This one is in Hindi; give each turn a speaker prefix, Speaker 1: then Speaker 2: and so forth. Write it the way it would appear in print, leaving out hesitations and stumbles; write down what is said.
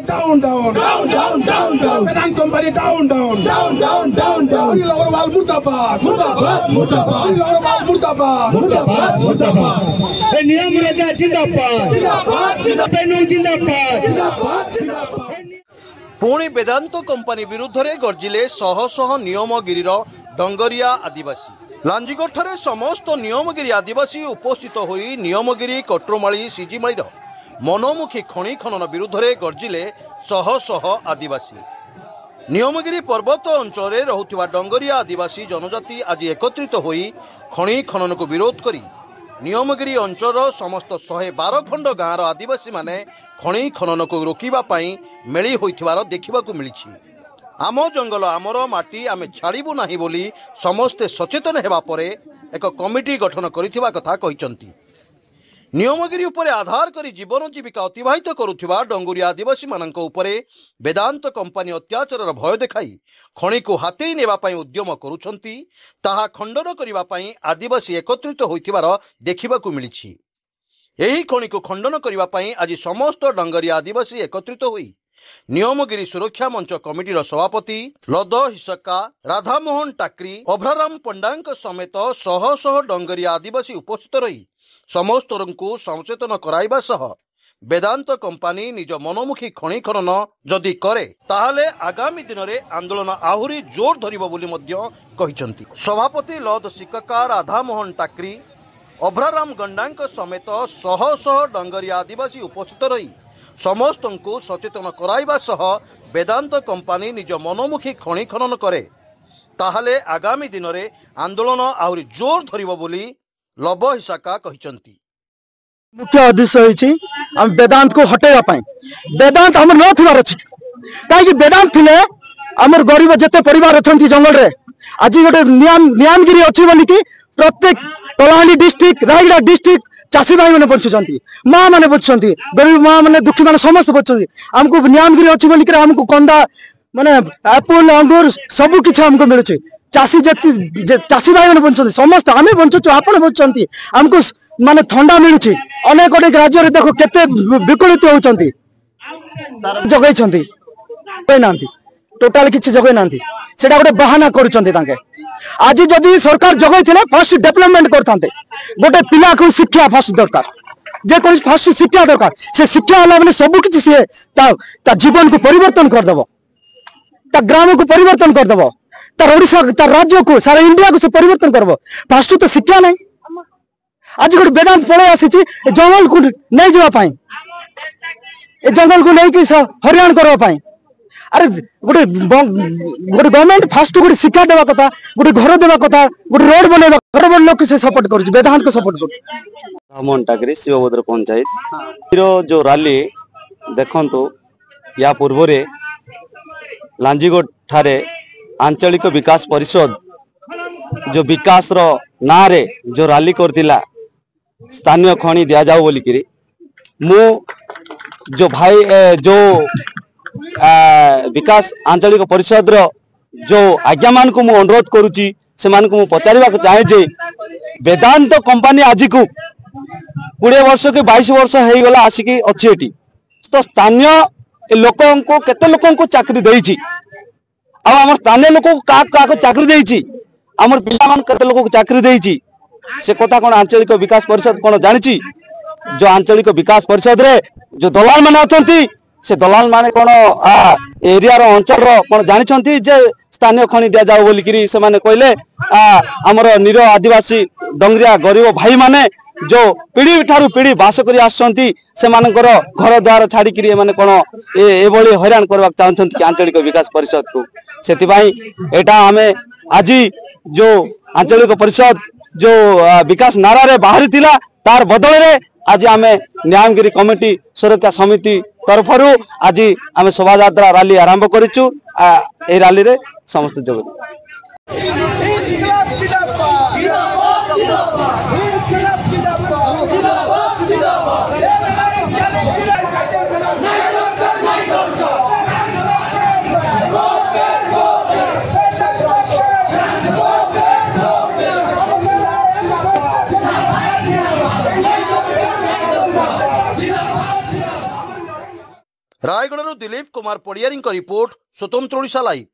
Speaker 1: Down, down, down, down, down, down. Vedant company down, down, down, down, down, down. Anil Agarwal murdabad, murdabad, murdabad. Anil Agarwal murdabad, murdabad, murdabad. Niyam Raja jindabad, jindabad, jindabad. Penu jindabad, jindabad, jindabad.
Speaker 2: पुणी वेदांत कंपनी विरुद्ध रे गर्जिले शह शह नियमगिरी डंगरिया आदिवासी लांजीगढ़ समस्त नियमगिरी आदिवासी उपस्थित होई नियमगिरी कट्रोमाली सिजिमाली मनोमुखी खनि खनन विरुद्ध रे गर्जिले शह शह आदिवासी नियमगिरी पर्वत अंचल रहुथिबा डंगरिया आदिवासी जनजाति आज एकत्रित होई खनि खनन को विरोध करी नियमगिरी अंचल समस्त 112 खंड गाँवर आदिवासी माने खनि खनन को रोकिबा पई मेली होइथिबार देखिबाकू मिलिछि। आम जंगल आमर माटी आमे छाड़िबु नाही बोली समस्ते सचेतन हेबा परे एक कमिटी गठन करिथिबा कथा कहिसंती। नियमगिरी उपरे आधार करी जीवन जीविका अतिबाहित करुथिबा डंगुरिया आदिवासी मानक उपरे वेदांत कंपनी अत्याचार भय देखाई खनि को हातेई नेबा पई उद्यम करुछंती ताहा खंडन करिबा पई आदिवासी एकत्रित होइथिबार देखिबाकू मिलिछि। एही खनि को खंडन करिबा पई आज समस्त डंगरिया आदिवासी एकत्रित होई नियमगिरी सुरक्षा मंच कमिटीर सभापति लद हिसका राधामोहन टाकरी अभ्राराम पंडांक समेत शह शह डंगरिया आदिवासी उपस्थित रही समस्त को सचेतन कराइबा सह वेदांत कंपनी निज मनोमुखी खनि खनन जदि करे ताहले आगामी दिन में आंदोलन आहुरी जोर धरिबो बोली मध्य कहिसंती। सभापति लद सिकका राधामोहन टाकरी अभ्राराम गंडांक समेत शह शह डंगरिया आदिवासी उपस्थित रही समस्त को सचेतन कराइबा सह वेदांत कंपनी निज मनोमुखी खनि खनन करे ताहले आगामी दिन में आंदोलन आहुरी जोर धरिबो बोली लब हिसाका कहिसंती।
Speaker 3: मुख्य उद्देश्य होइछि हम वेदांत को हटेगा पाए वेदांत हमर न थिबार अछि काई वेदांत थिले हमर गरीब जते परिवार अछंती जंगल रे आज गोटे नियमगिरी अछि बोली कि प्रत्येक कलाहांडी डिस्ट्रिक्ट रायगढ़ डिस्ट्रिक्ट चाषी भाई मैंने बचुंट माँ मैंने बचुंट गरीब माँ मैंने दुखी मैंने समस्त बचुंट आमको नियमगिरी अच्छी बोलिक आमको कंदा माने एप्पल अंगूर सबू किछ हमको मिलुछि चाषी चाषी भाई मैंने बचुंट समस्त आम बचुचु आपण बचुंट आमको माने ठंडा मिलुछि अनेक अनेक राज्य देख केते विकलित होउछंती जगै छंती नांती टोटाल किछि जगै नांती सेटा गोटे बहाना करूछंती तांके आज जदि सरकार जगै थिले फर्स्ट डेवलपमेंट करथांते गोटे पिला को शिक्षा फर्स्ट दरकार जे कोन फर्स्ट शिक्षा दरकार से शिक्षा वाला माने सब किछि से ता जीवन को परिवर्तन कर देबो ता ग्राम को परिवर्तन कर देबो ता ओडिसा ता राज्य को सारा इंडिया को से परिवर्तन करबो फर्स्ट तो शिक्षा नै आज गोटे वेदांत पळे आसीछि जंगल को नै जवा पाई ए जंगल को नै कि हरियाण करबा पाई अरे गोटे गवर्नमेंट फास्ट गोटे शिक्षा देवा कथा गोटे घर देवा कथा गोटे रोड बनैबा घर बन लोक से सपोर्ट कर वेदांत को सपोर्ट कर
Speaker 4: रामन टाकरी शिवभद्र पंचायत जो रैली देखंतु या पूर्व रे लांजीगढ़ ठारे आंचलिक विकास परिषद जो विकास रो ना रे जो रैली करतिला स्थानीय खनि दिया जाऊ बोली कि मु जो भाई जो विकास आंचलिक परिषद रो जो आज्ञा मान को मु अनुरोध करुची से मान को मु पचारिबा को चाहे जे वेदांत कंपनी आज को 20 वर्ष के 22 वर्ष हे गला आसिकी अछि एटी तो स्थानीय लोकों को केते लोकों को चाकरी देइची आ हमर स्थानीय लोकों को का को चाकरी देइची हमर पिला मान केते लोकों को चाकरी देइची से कथा कोन आंचलिक विकास परिषद कोन जानिची जो आंचलिक विकास परिषद रे जो दलाल माने अछंती से दलाल माने कोन एरिया रो अंचल रो कोन जानिछंती जे स्थानीय खनि दिया जाऊ बोली कि से माने कहले हमर निरो आदिवासी डंगरिया गरीब भाई माने जो पीढ़ी ठारू पीढ़ी बास करी आछंती से मानकर घर द्वार छाड़ी कि माने कोन ए बळी हैरान करबा चाहछंती कि आंचलिक विकास परिषद को सेति भाई एटा हमें आज जो आंचलिक परिषद जो विकास नारा रे बाहरी थिला तार बदल रे आज आमे न्यायगिरी कमिटी सुरक्षा समिति तरफरु आज आमे शोभा यात्रा रैली आरंभ करिछु ए रैली रे समस्त जोग
Speaker 2: रायगढ़ दिल्ली दिलीप कुमार पड़ियारी रिपोर्ट स्वतंत्र ओडिशा लाइव।